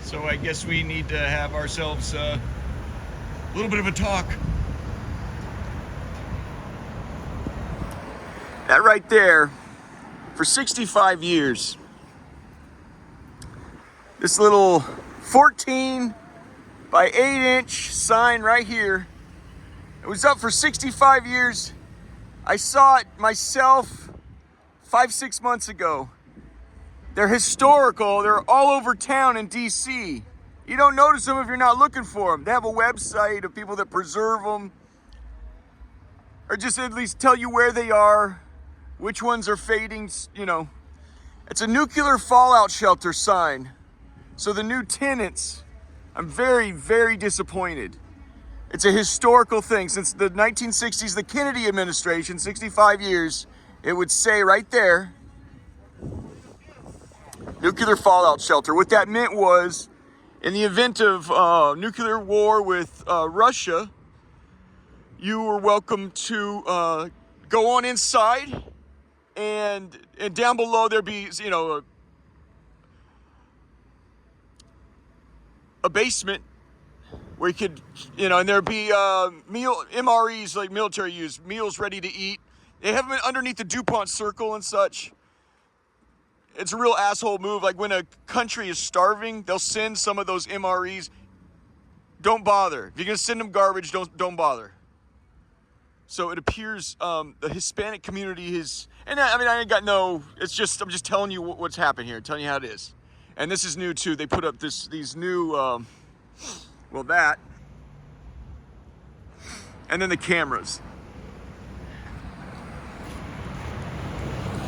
So I guess we need to have ourselves a little bit of a talk. That right there, for 65 years, this little 14 by 8-inch sign right here, it was up for 65 years. I saw it myself 5-6 months ago. They're historical. They're all over town in DC. You don't notice them if you're not looking for them. They have a website of people that preserve them, or just at least tell you where they are, which ones are fading, you know. It's a nuclear fallout shelter sign. So the new tenants, I'm very, very disappointed. It's a historical thing. Since the 1960s, the Kennedy administration, 65 years, it would say right there, nuclear fallout shelter. What that meant was, in the event of nuclear war with Russia, you were welcome to go on inside, and down below there'd be, you know, a basement where you could, you know, and there'd be MREs, like military use, meals ready to eat. They have them underneath the DuPont Circle and such. It's a real asshole move. Like when a country is starving, they'll send some of those MREs. Don't bother. If you're gonna send them garbage, don't bother. So it appears the Hispanic community is, and I mean, I ain't got no, it's just, I'm just telling you what's happened here, telling you how it is. And this is new too. They put up these new, well, that, and then the cameras.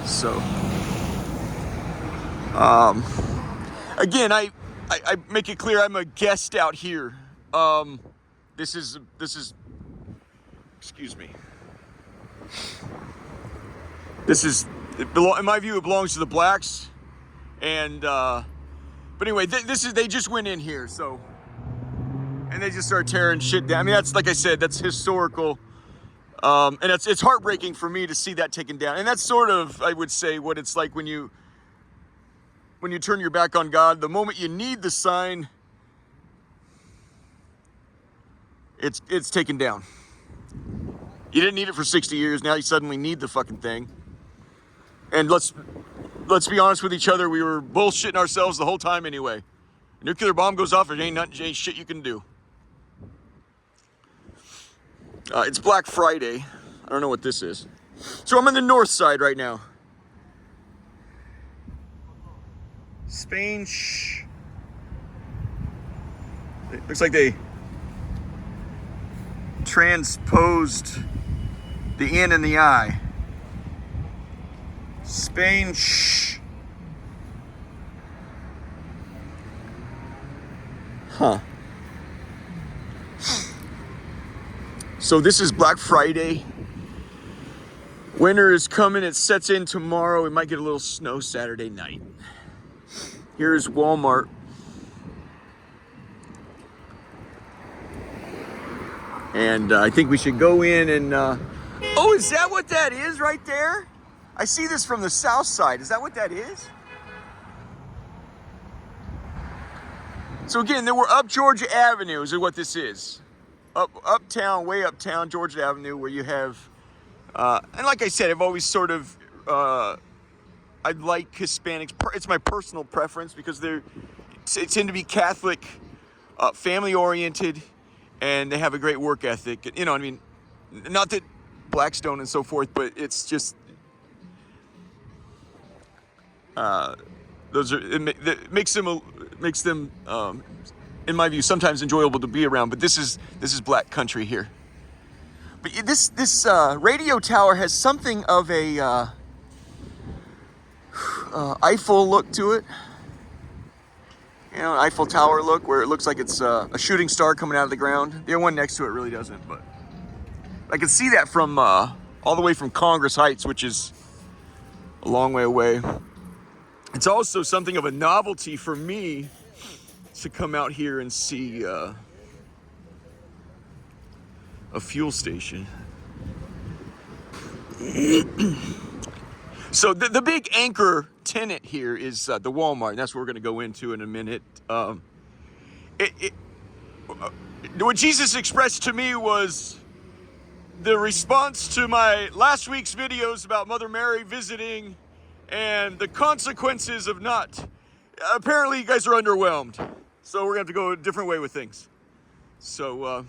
So, again, I make it clear I'm a guest out here. This is, excuse me. This is, in my view, it belongs to the blacks. And, but anyway, they just went in here, so, and they just started tearing shit down. I mean, that's, like I said, that's historical. And it's heartbreaking for me to see that taken down. And that's sort of, I would say, what it's like when you turn your back on God. The moment you need the sign, it's taken down. You didn't need it for 60 years. Now you suddenly need the fucking thing. And let's be honest with each other. We were bullshitting ourselves the whole time anyway. A nuclear bomb goes off, there ain't shit you can do. It's Black Friday. I don't know what this is. So I'm on the north side right now. Spain. It looks like they transposed the N and the I. Spain. Huh. So this is Black Friday. Winter is coming. It sets in tomorrow. We might get a little snow Saturday night. Here's Walmart. And I think we should go in and... Oh, is that what that is right there? I see this from the south side. Is that what that is? So again, then we're up Georgia Avenue is what this is. Uptown, way uptown, Georgia Avenue, where you have... and like I said, I've always sort of... I like Hispanics. It's my personal preference because they tend to be Catholic, family-oriented, and they have a great work ethic. You know, I mean, not that Blackstone and so forth, but it's just... it makes them, in my view, sometimes enjoyable to be around. But this is black country here. But this radio tower has something of a Eiffel look to it. You know, an Eiffel Tower look, where it looks like it's a shooting star coming out of the ground. The one next to it really doesn't, but I can see that from all the way from Congress Heights, which is a long way away. It's also something of a novelty for me to come out here and see a fuel station. So the big anchor tenant here is the Walmart, and that's what we're going to go into in a minute. what Jesus expressed to me was the response to my last week's videos about Mother Mary visiting and the consequences of not. Apparently you guys are underwhelmed, so we're gonna have to go a different way with things. So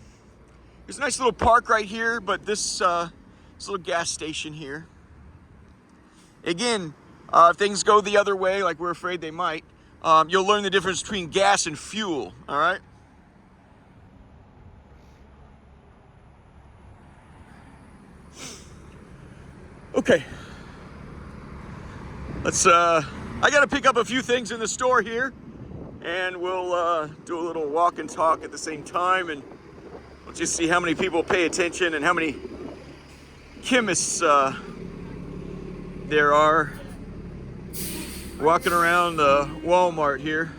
there's a nice little park right here, but this little gas station here. Again, if things go the other way, like we're afraid they might, you'll learn the difference between gas and fuel, all right? Okay. Let's, I gotta pick up a few things in the store here, and we'll do a little walk and talk at the same time, and we'll just see how many people pay attention and how many chemists there are walking around Walmart here.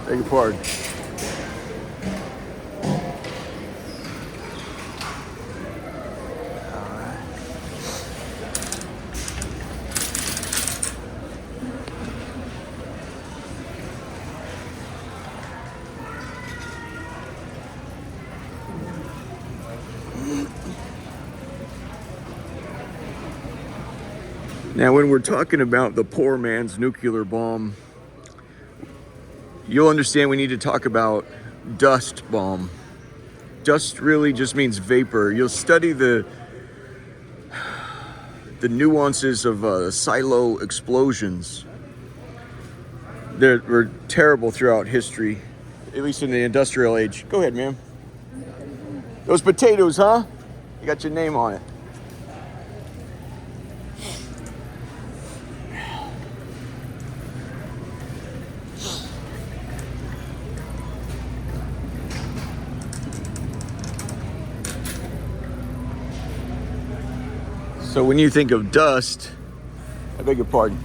Beg your pardon. Now, when we're talking about the poor man's nuclear bomb, you'll understand we need to talk about dust bomb. Dust really just means vapor. You'll study the nuances of silo explosions. They were terrible throughout history, at least in the industrial age. Go ahead, ma'am. Those potatoes, huh? You got your name on it. So when you think of dust, I beg your pardon.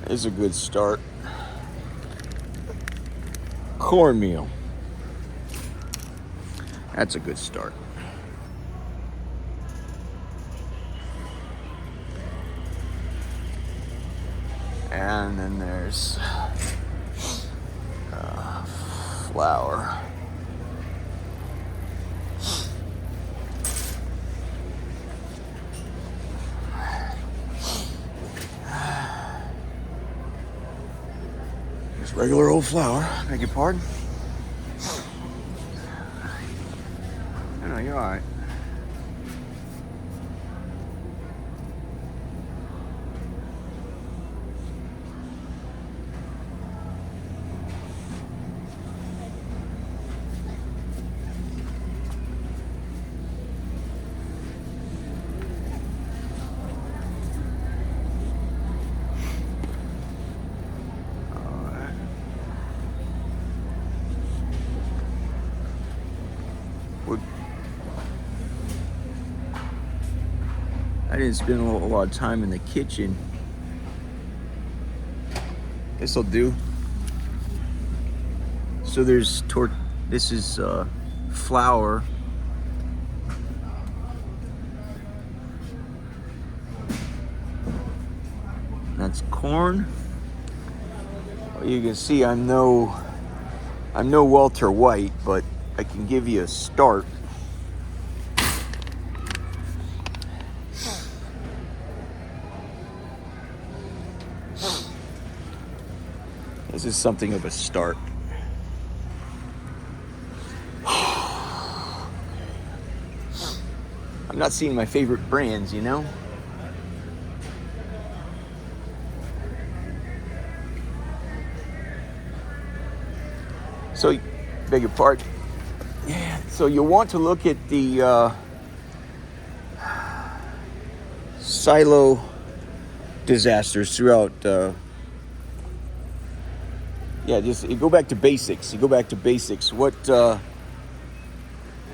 Is a good start. Cornmeal. That's a good start. And then there's flour. Just regular old flour. Beg your pardon? No, you're all right. I didn't spend a lot of time in the kitchen. This'll do. So there's this is flour. That's corn. You can see I'm no Walter White, but I can give you a start. is something of a start. I'm not seeing my favorite brands, you know? So, beg your pardon. Yeah, so you'll want to look at the silo disasters throughout. Just you go back to basics.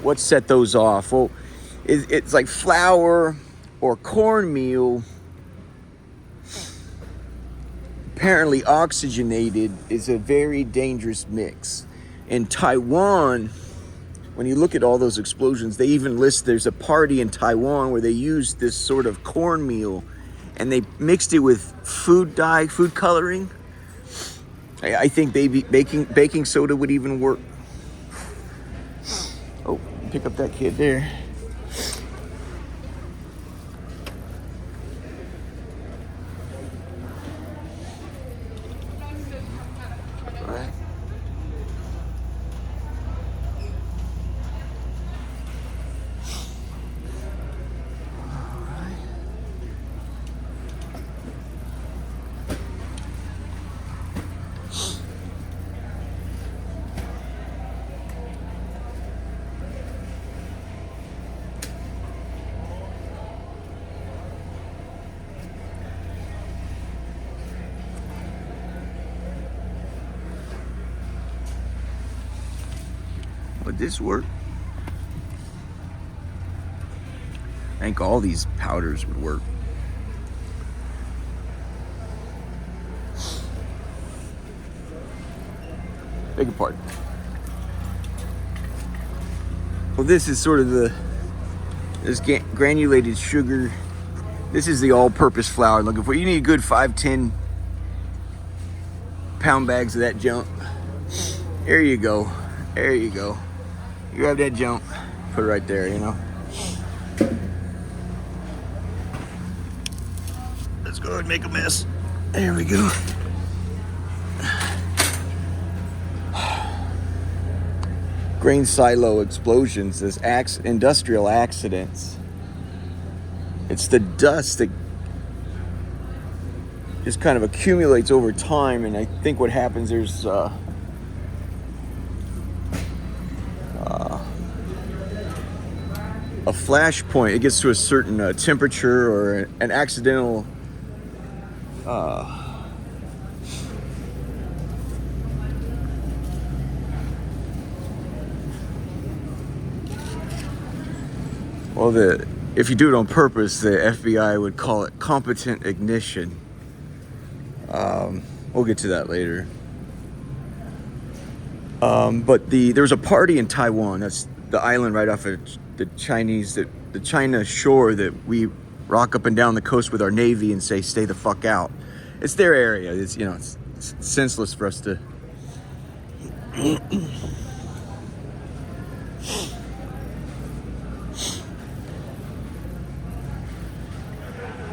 What set those off? Well, it's like flour or cornmeal. Apparently, oxygenated is a very dangerous mix. In Taiwan, when you look at all those explosions, they even list there's a party in Taiwan where they used this sort of cornmeal and they mixed it with food coloring. I think baking soda would even work. Oh, pick up that kid there. Would this work? I think all these powders would work. Beg your pardon. Well, this is sort of this granulated sugar. This is the all-purpose flour I'm looking for. You need a good 5-10 pound bags of that junk. There you go. There you go. You grab that junk, put it right there, you know. Let's go ahead and make a mess. There we go. Grain silo explosions as industrial accidents. It's the dust that just kind of accumulates over time, and I think what happens, there's a flash point. It gets to a certain temperature or an accidental if you do it on purpose, the FBI would call it competent ignition. We'll get to that later. But there was a party in Taiwan. That's the island right off of the China shore that we rock up and down the coast with our Navy and say, stay the fuck out. It's their area. It's senseless for us to.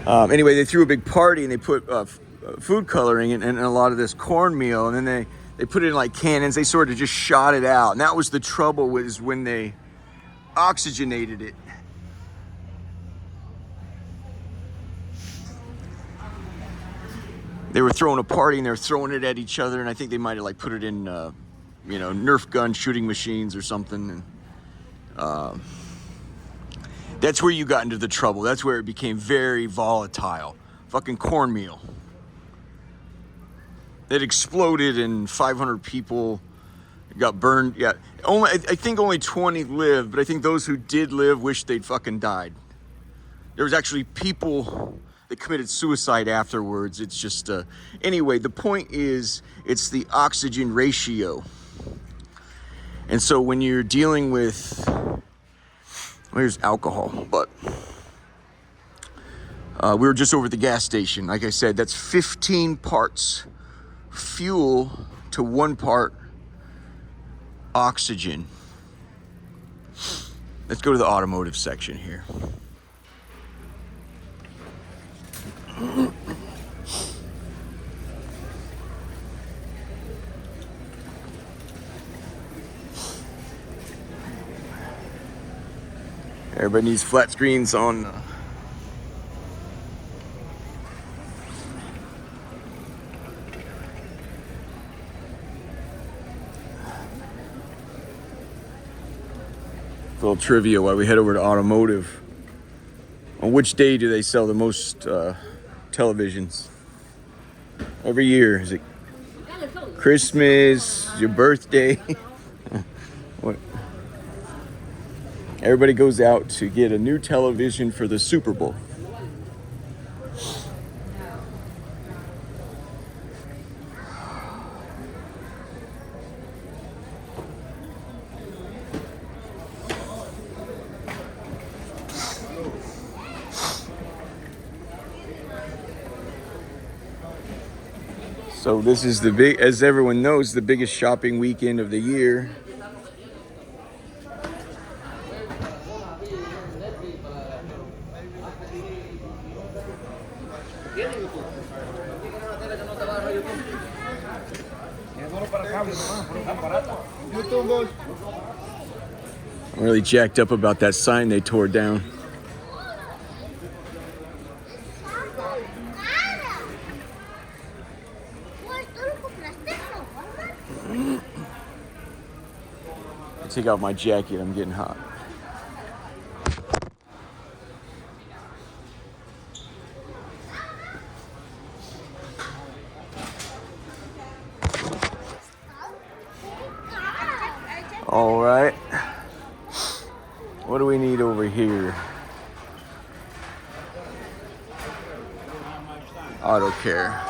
Anyway, they threw a big party and they put food coloring and a lot of this cornmeal, and then they put it in like cannons. They sort of just shot it out, and that was the trouble, was when they oxygenated it. They were throwing a party and they were throwing it at each other, and I think they might have like put it in Nerf gun shooting machines or something, and that's where you got into the trouble. That's where it became very volatile. Fucking cornmeal. It exploded and 500 people got burned. Yeah, I think only 20 lived, but I think those who did live wished they'd fucking died. There was actually people that committed suicide afterwards. It's just, anyway, the point is, it's the oxygen ratio. And so when you're dealing with, here's alcohol, but we were just over at the gas station. Like I said, that's 15 parts fuel to 1 part oxygen. Let's go to the automotive section here. Everybody needs flat screens on. Little trivia while we head over to automotive. On which day do they sell the most televisions? Every year. Is it Christmas, your birthday? What? Everybody goes out to get a new television for the Super Bowl. So this is as everyone knows, the biggest shopping weekend of the year. I'm really jacked up about that sign they tore down. Take off my jacket, I'm getting hot. All right. What do we need over here? Auto care.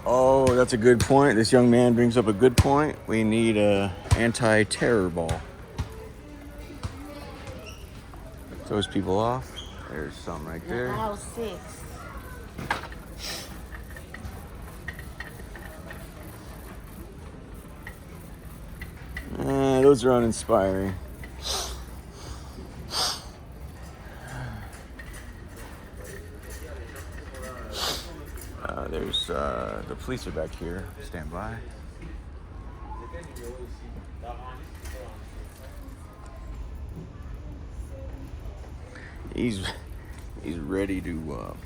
Oh, that's a good point. This young man brings up a good point. We need a anti-terror ball. Throws people off. There's some right there. Aisle 6. Those are uninspiring. There's the police are back here. Stand by. He's ready to.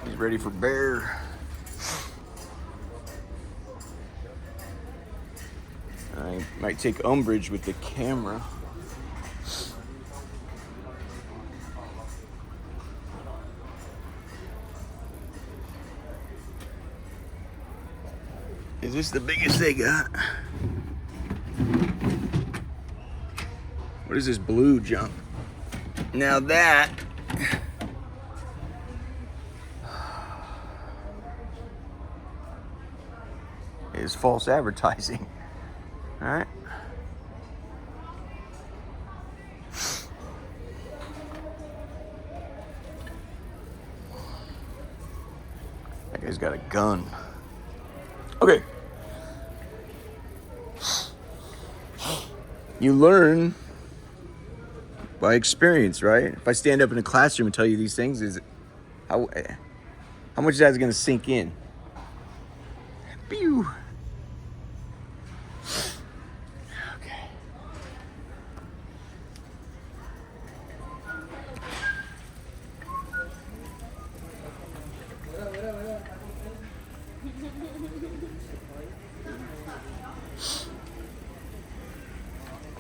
He's ready for bear. I might take umbrage with the camera. Is this the biggest they got? What is this blue junk? Now that is false advertising. All right. That guy's got a gun. Okay. You learn by experience, right? If I stand up in a classroom and tell you these things, how much of that is going to sink in? Pew. Okay.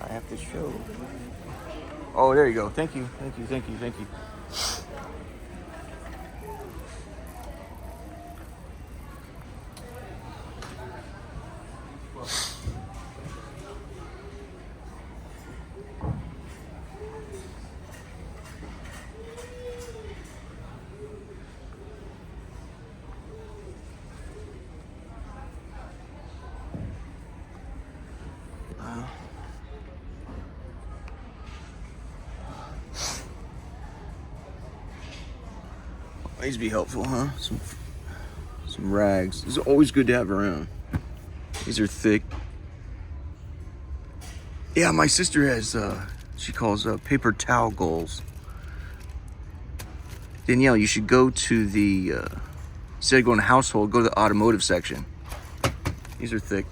I have to show. Oh, there you go. Thank you. Thank you. Thank you. Thank you. These be helpful, huh? Some rags. It's always good to have around. These are thick. Yeah, my sister has, she calls paper towel goals. Danielle, you should go to the, instead of going to household, go to the automotive section. These are thick.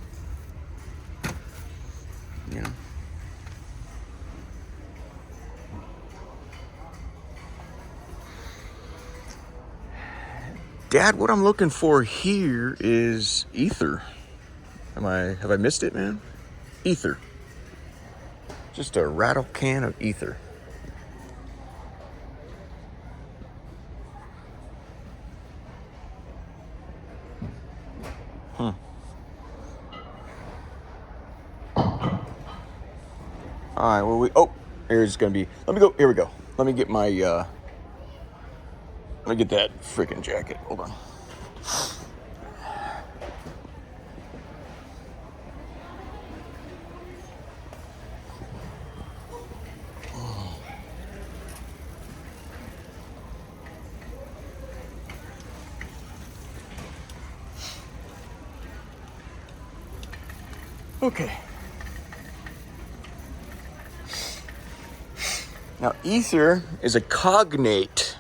You know. Dad, what I'm looking for here is ether. Have I missed it, man? Ether. Just a rattle can of ether. All right, well, here's gonna be, here we go. Let me get my, let me get that freaking jacket, hold on. Okay. Now, ether is a cognate,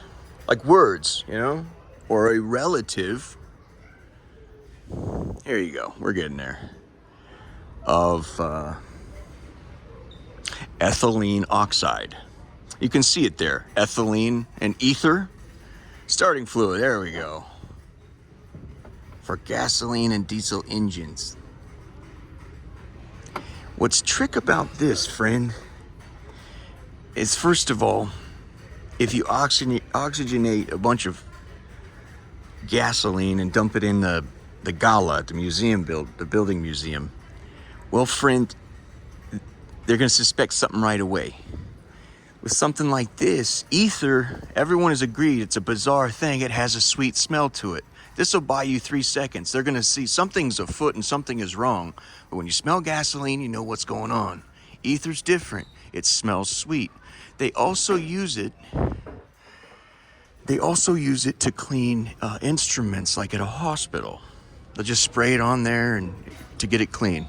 like words, you know, or a relative. Here you go. We're getting there. Of ethylene oxide. You can see it there. Ethylene and ether. Starting fluid. There we go. For gasoline and diesel engines. What's trick about this, friend, is first of all, if you oxygenate a bunch of gasoline and dump it in the gala at the building museum, well, friend, they're going to suspect something right away. With something like this, ether, everyone has agreed it's a bizarre thing. It has a sweet smell to it. This will buy you 3 seconds. They're going to see something's afoot and something is wrong. But when you smell gasoline, you know what's going on. Ether's different. It smells sweet. They also use it to clean instruments, like at a hospital. They'll just spray it on there and to get it clean.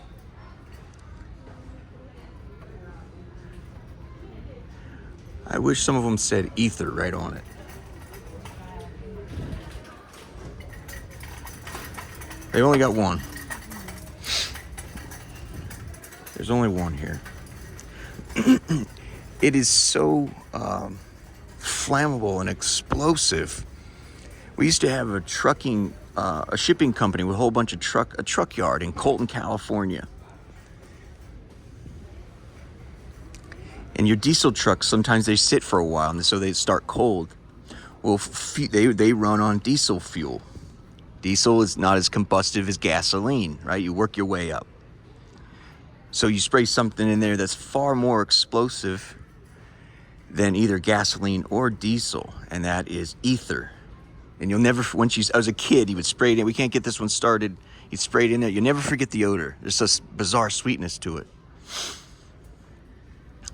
I wish some of them said ether right on it. They only got one. There's only one here. It is so flammable and explosive. We used to have a shipping company with a whole bunch of a truck yard in Colton, California. And your diesel trucks, sometimes they sit for a while, and so they start cold. Well, they run on diesel fuel. Diesel is not as combustive as gasoline, right? You work your way up. So you spray something in there that's far more explosive than either gasoline or diesel, and that is ether. And you'll never, I was a kid, he would spray it in. We can't get this one started. He'd spray it in there. You'll never forget the odor. There's this bizarre sweetness to it.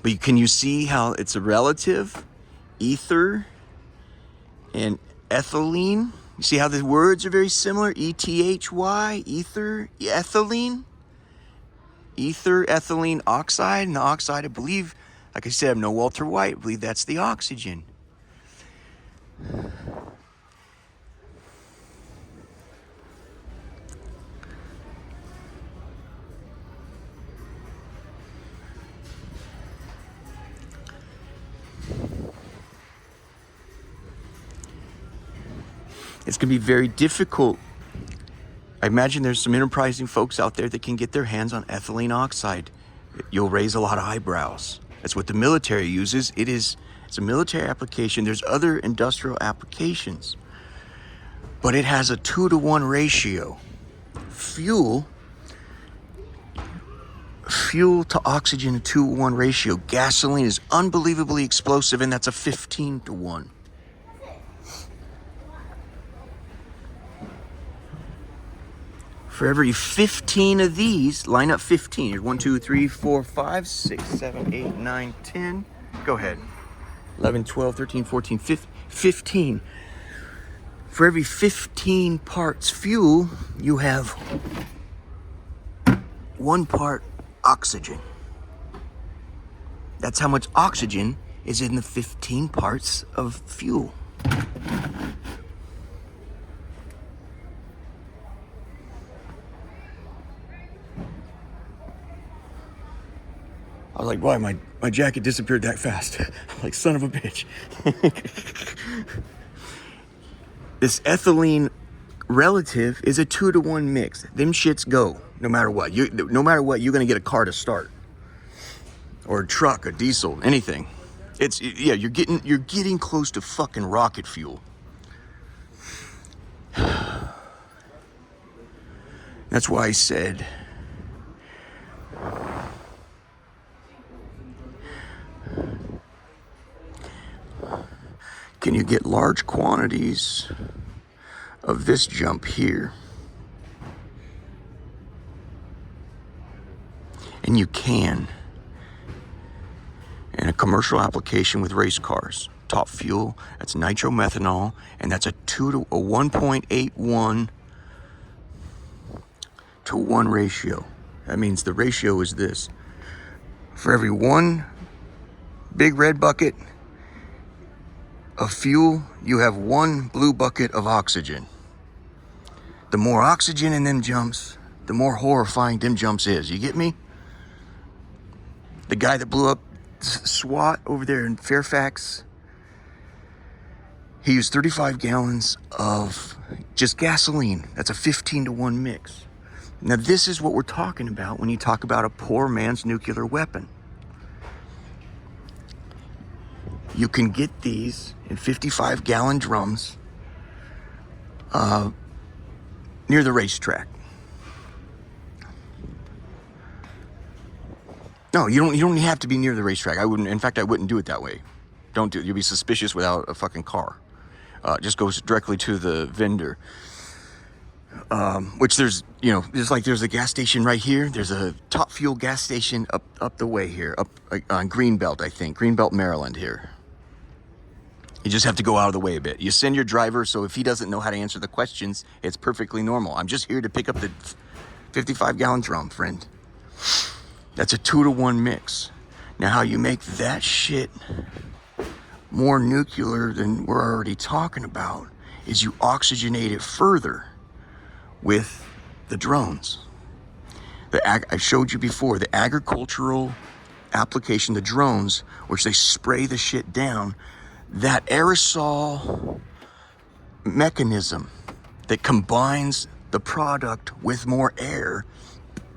But can you see how it's a relative? Ether and ethylene. You see how the words are very similar? E-T-H-Y, ether, ethylene. Ether, ethylene oxide. And the oxide, I believe, like I said, I'm no Walter White. I believe that's the oxygen. It's going to be very difficult. I imagine there's some enterprising folks out there that can get their hands on ethylene oxide. You'll raise a lot of eyebrows. That's what the military uses. It's a military application. There's other industrial applications. But it has a 2-to-1 ratio. Fuel to oxygen, a 2-to-1 ratio. Gasoline is unbelievably explosive, and that's a 15-to-1. For every 15 of these, line up 15. Here's 1, 2, 3, 4, 5, 6, 7, 8, 9, 10. Go ahead. 11, 12, 13, 14, 15. For every 15 parts fuel, you have 1 part oxygen. That's how much oxygen is in the 15 parts of fuel. I was like, why, my jacket disappeared that fast? I'm like, son of a bitch. This ethylene relative is a 2-to-1 mix. Them shits go no matter what. No matter what, you're gonna get a car to start, or a truck, a diesel, anything. Yeah, you're getting close to fucking rocket fuel. That's why I said, can you get large quantities of this jump here? And you can. In a commercial application with race cars. Top fuel, that's nitromethanol, and that's a 1.81 to 1 ratio. That means the ratio is this. For every one big red bucket of fuel, you have one blue bucket of oxygen. The more oxygen in them jumps, the more horrifying them jumps is. You get me? The guy that blew up SWAT over there in Fairfax, he used 35 gallons of just gasoline. That's a 15-to-1 mix. Now this is what we're talking about when you talk about a poor man's nuclear weapon. You can get these in 55-gallon drums near the racetrack. No, you don't have to be near the racetrack. In fact, I wouldn't do it that way. Don't do it. You'll be suspicious without a fucking car. Just goes directly to the vendor. Which there's a gas station right here. There's a Top Fuel gas station up the way here, up on Greenbelt, I think. Greenbelt, Maryland here. You just have to go out of the way a bit. You send your driver, so if he doesn't know how to answer the questions, it's perfectly normal. I'm just here to pick up the 55-gallon drum, friend. That's a 2-to-1 mix. Now, how you make that shit more nuclear than we're already talking about is you oxygenate it further with the drones. I showed you before, the agricultural application, the drones, which they spray the shit down, that aerosol mechanism that combines the product with more air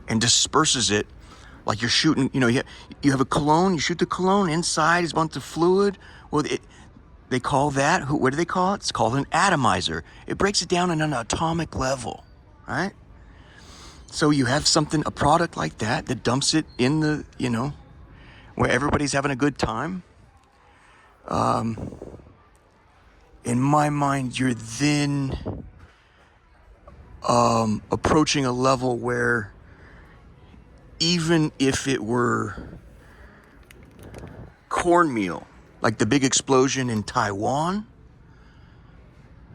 and disperses it like you're shooting, you have a cologne, you shoot the cologne, inside is a bunch of fluid. Well, they call that, what do they call it? It's called an atomizer. It breaks it down on an atomic level, right? So you have a product like that dumps it in the, where everybody's having a good time. In my mind, you're then approaching a level where even if it were cornmeal, like the big explosion in Taiwan,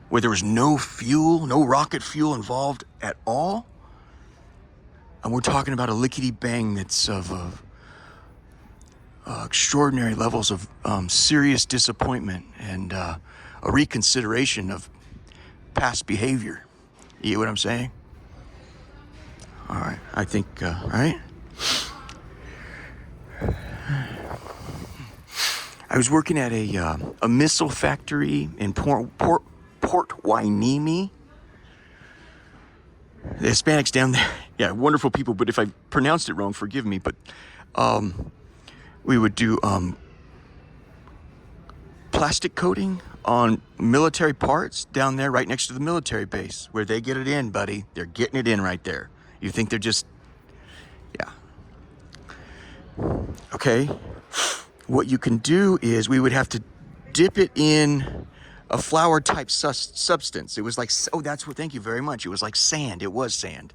where there was no fuel, no rocket fuel involved at all, and we're talking about a lickety-bang that's of extraordinary levels of serious disappointment and a reconsideration of past behavior. You get what I'm saying? All right, I think, right? I was working at a missile factory in Port Hueneme. The Hispanics down there, yeah, wonderful people, but if I pronounced it wrong, forgive me, but we would do plastic coating on military parts down there right next to the military base. Where they get it in, buddy, they're getting it in right there. You think they're just, yeah. Okay, what you can do is we would have to dip it in a flour type substance. It was like, oh, thank you very much. It was like sand. It was sand.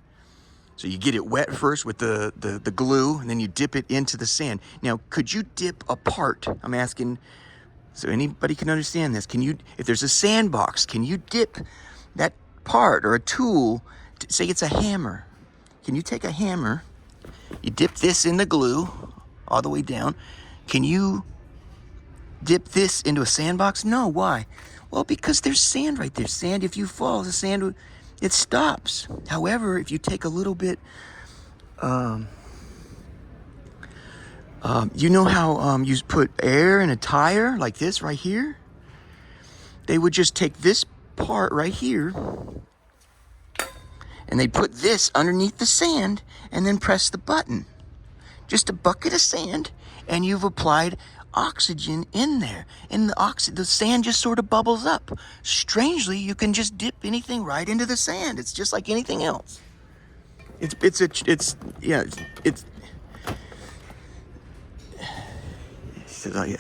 So you get it wet first with the glue, and then you dip it into the sand. Now, could you dip a part? I'm asking, so anybody can understand this. If there's a sandbox, can you dip that part or a tool, say it's a hammer. Can you take a hammer, you dip this in the glue all the way down. Can you dip this into a sandbox? No, why? Well, because there's sand right there. Sand, if you fall, the sand, it stops. However, if you take a little bit, you know how you put air in a tire like this right here? They would just take this part right here and they'd put this underneath the sand and then press the button. Just a bucket of sand, and you've applied oxygen in there. And the sand just sort of bubbles up. Strangely, you can just dip anything right into the sand. It's just like anything else. I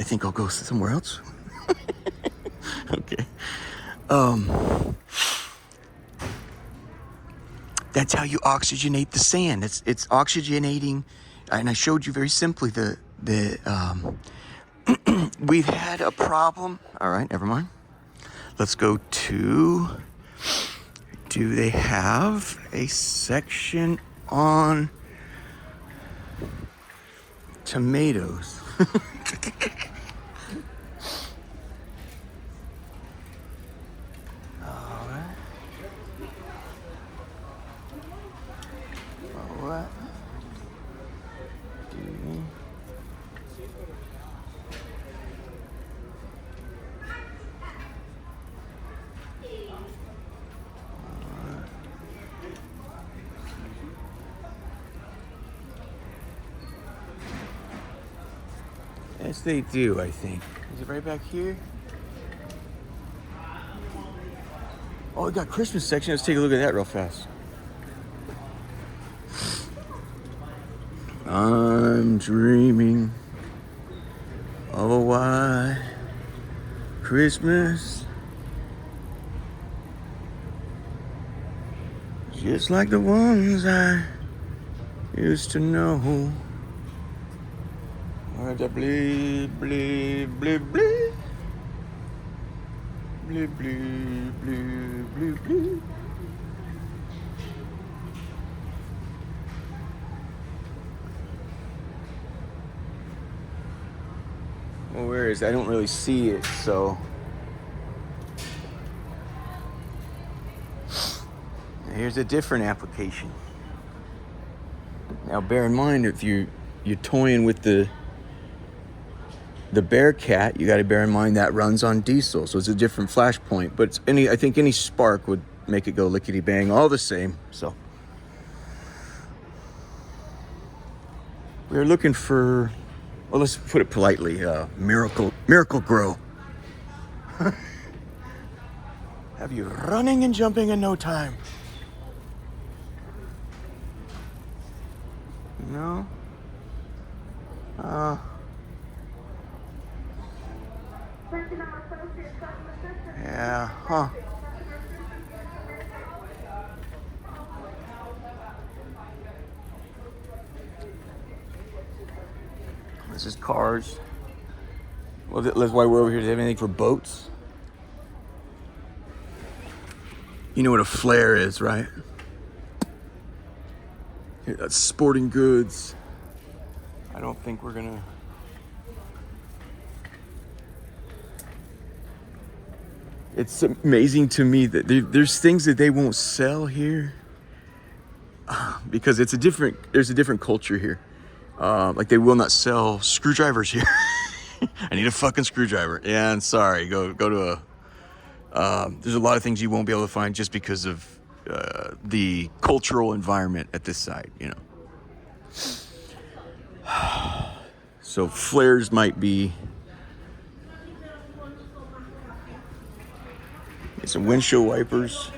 think I'll go somewhere else. Okay. That's how you oxygenate the sand. It's oxygenating, and I showed you very simply we've had a problem. All right, never mind. Let's go to, do they have a section on tomatoes? What? Yes, they do, I think. Is it right back here? Oh, we got Christmas section. Let's take a look at that real fast. I'm dreaming of a white Christmas, just like the ones I used to know. Blee, blee, blee, blee. Blee, blee, blee, blee, blee. Well, where is it? I don't really see it, so. Here's a different application. Now, bear in mind, if you're toying with the Bearcat, you got to bear in mind that runs on diesel, so it's a different flash point. But I think any spark would make it go lickety bang, all the same. So we're looking for, well, let's put it politely, Miracle Grow. Have you running and jumping in no time? No. Yeah, huh. This is cars. Well, that's why we're over here. Do they have anything for boats? You know what a flare is, right? Here, that's sporting goods. I don't think we're gonna. It's amazing to me that there's things that they won't sell here because there's a different culture here. Like they will not sell screwdrivers here. I need a fucking screwdriver. Yeah, and sorry, go to a. There's a lot of things you won't be able to find just because of the cultural environment at this site, you know. So flares might be. Get some windshield wipers.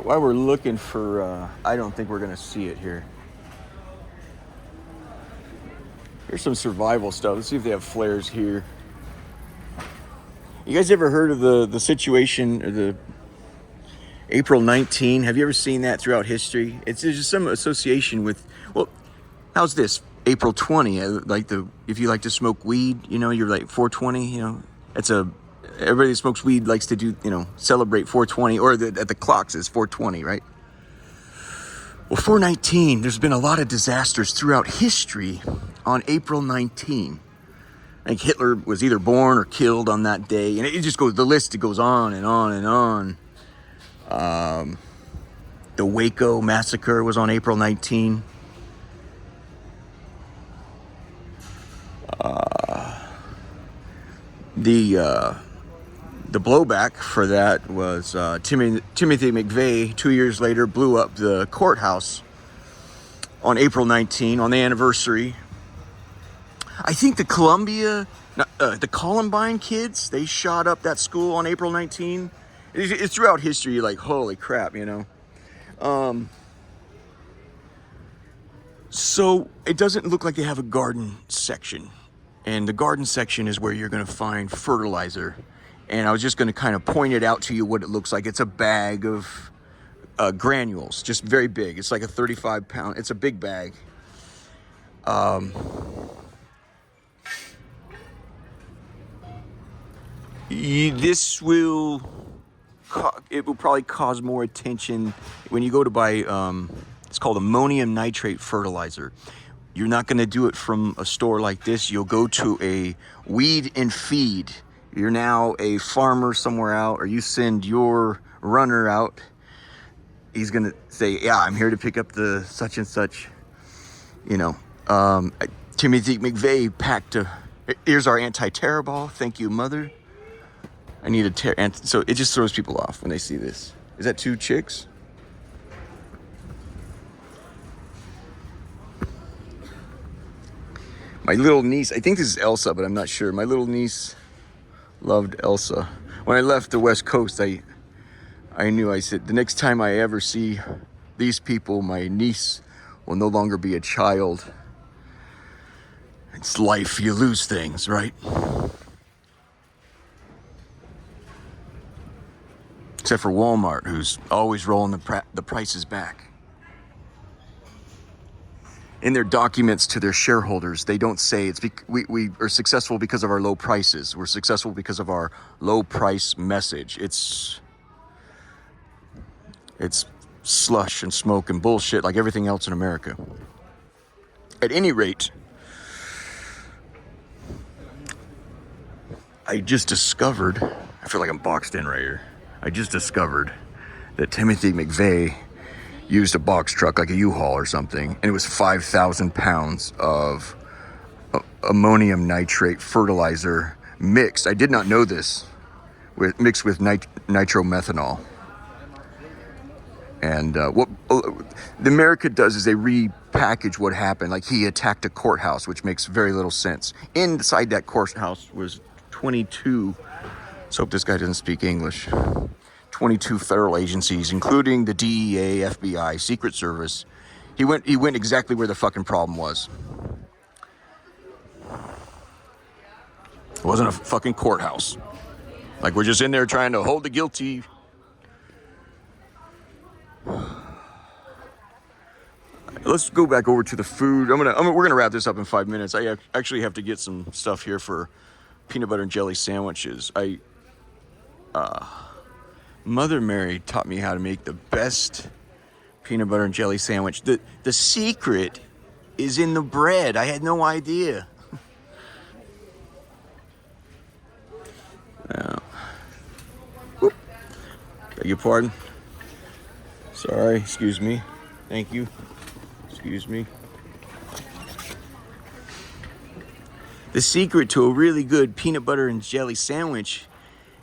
While we're looking for, I don't think we're gonna see it here. Here's some survival stuff. Let's see if they have flares here. You guys ever heard of the situation or April 19. Have you ever seen that throughout history? It's just some association with, well, how's this? April 20, like if you like to smoke weed, you know, you're like 420, you know, everybody that smokes weed likes to do, you know, celebrate 420, or at the clock says 420, right? Well, 419, there's been a lot of disasters throughout history on April 19. I think Hitler was either born or killed on that day, and it just goes, the list, it goes on and on and on. The Waco massacre was on April 19. The blowback for that was Timothy McVeigh 2 years later blew up the courthouse on April 19 on the anniversary. I think the Columbine kids, they shot up that school on April 19. It's throughout history, like, holy crap, you know. So it doesn't look like they have a garden section. And the garden section is where you're going to find fertilizer. And I was just going to kind of point it out to you what it looks like. It's a bag of granules, just very big. It's like a 35-pound, it's a big bag. This will probably cause more attention when you go to buy, it's called ammonium nitrate fertilizer. You're not going to do it from a store like this. You'll go to a weed and feed. You're now a farmer somewhere out, or you send your runner out. He's going to say, yeah, I'm here to pick up the such and such. You know, Timothy McVeigh packed here's our anti-terror ball. Thank you, mother. I need a so it just throws people off when they see this. Is that two chicks? My little niece, I think this is Elsa, but I'm not sure. My little niece loved Elsa. When I left the West Coast, I knew, I said, the next time I ever see these people, my niece will no longer be a child. It's life, you lose things, right? Except for Walmart, who's always rolling the prices back. In their documents to their shareholders, they don't say we are successful because of our low prices. We're successful because of our low price message. It's slush and smoke and bullshit like everything else in America. At any rate, I just discovered, I feel like I'm boxed in right here. I just discovered that Timothy McVeigh used a box truck like a U-Haul or something, and it was 5,000 pounds of ammonium nitrate fertilizer mixed. I did not know this. Mixed with nitromethanol. And what the America does is they repackage what happened. Like, he attacked a courthouse, which makes very little sense. Inside that courthouse was 22. Let's hope this guy doesn't speak English. 22 federal agencies, including the DEA, FBI, Secret Service. He went exactly where the fucking problem was. It wasn't a fucking courthouse. Like, we're just in there trying to hold the guilty. Let's go back over to the food. We're gonna wrap this up in 5 minutes. I actually have to get some stuff here for peanut butter and jelly sandwiches. Mother Mary taught me how to make the best peanut butter and jelly sandwich. The secret is in the bread. I had no idea. Now, whoop. Beg your pardon. Sorry, excuse me. Thank you. Excuse me. The secret to a really good peanut butter and jelly sandwich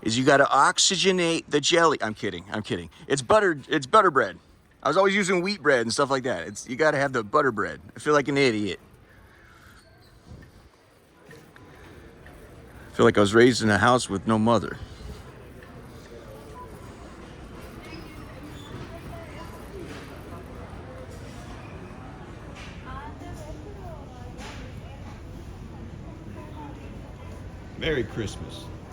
is you got to oxygenate the jelly. I'm kidding. It's butter bread. I was always using wheat bread and stuff like that. You got to have the butter bread. I feel like an idiot. I feel like I was raised in a house with no mother. Merry Christmas.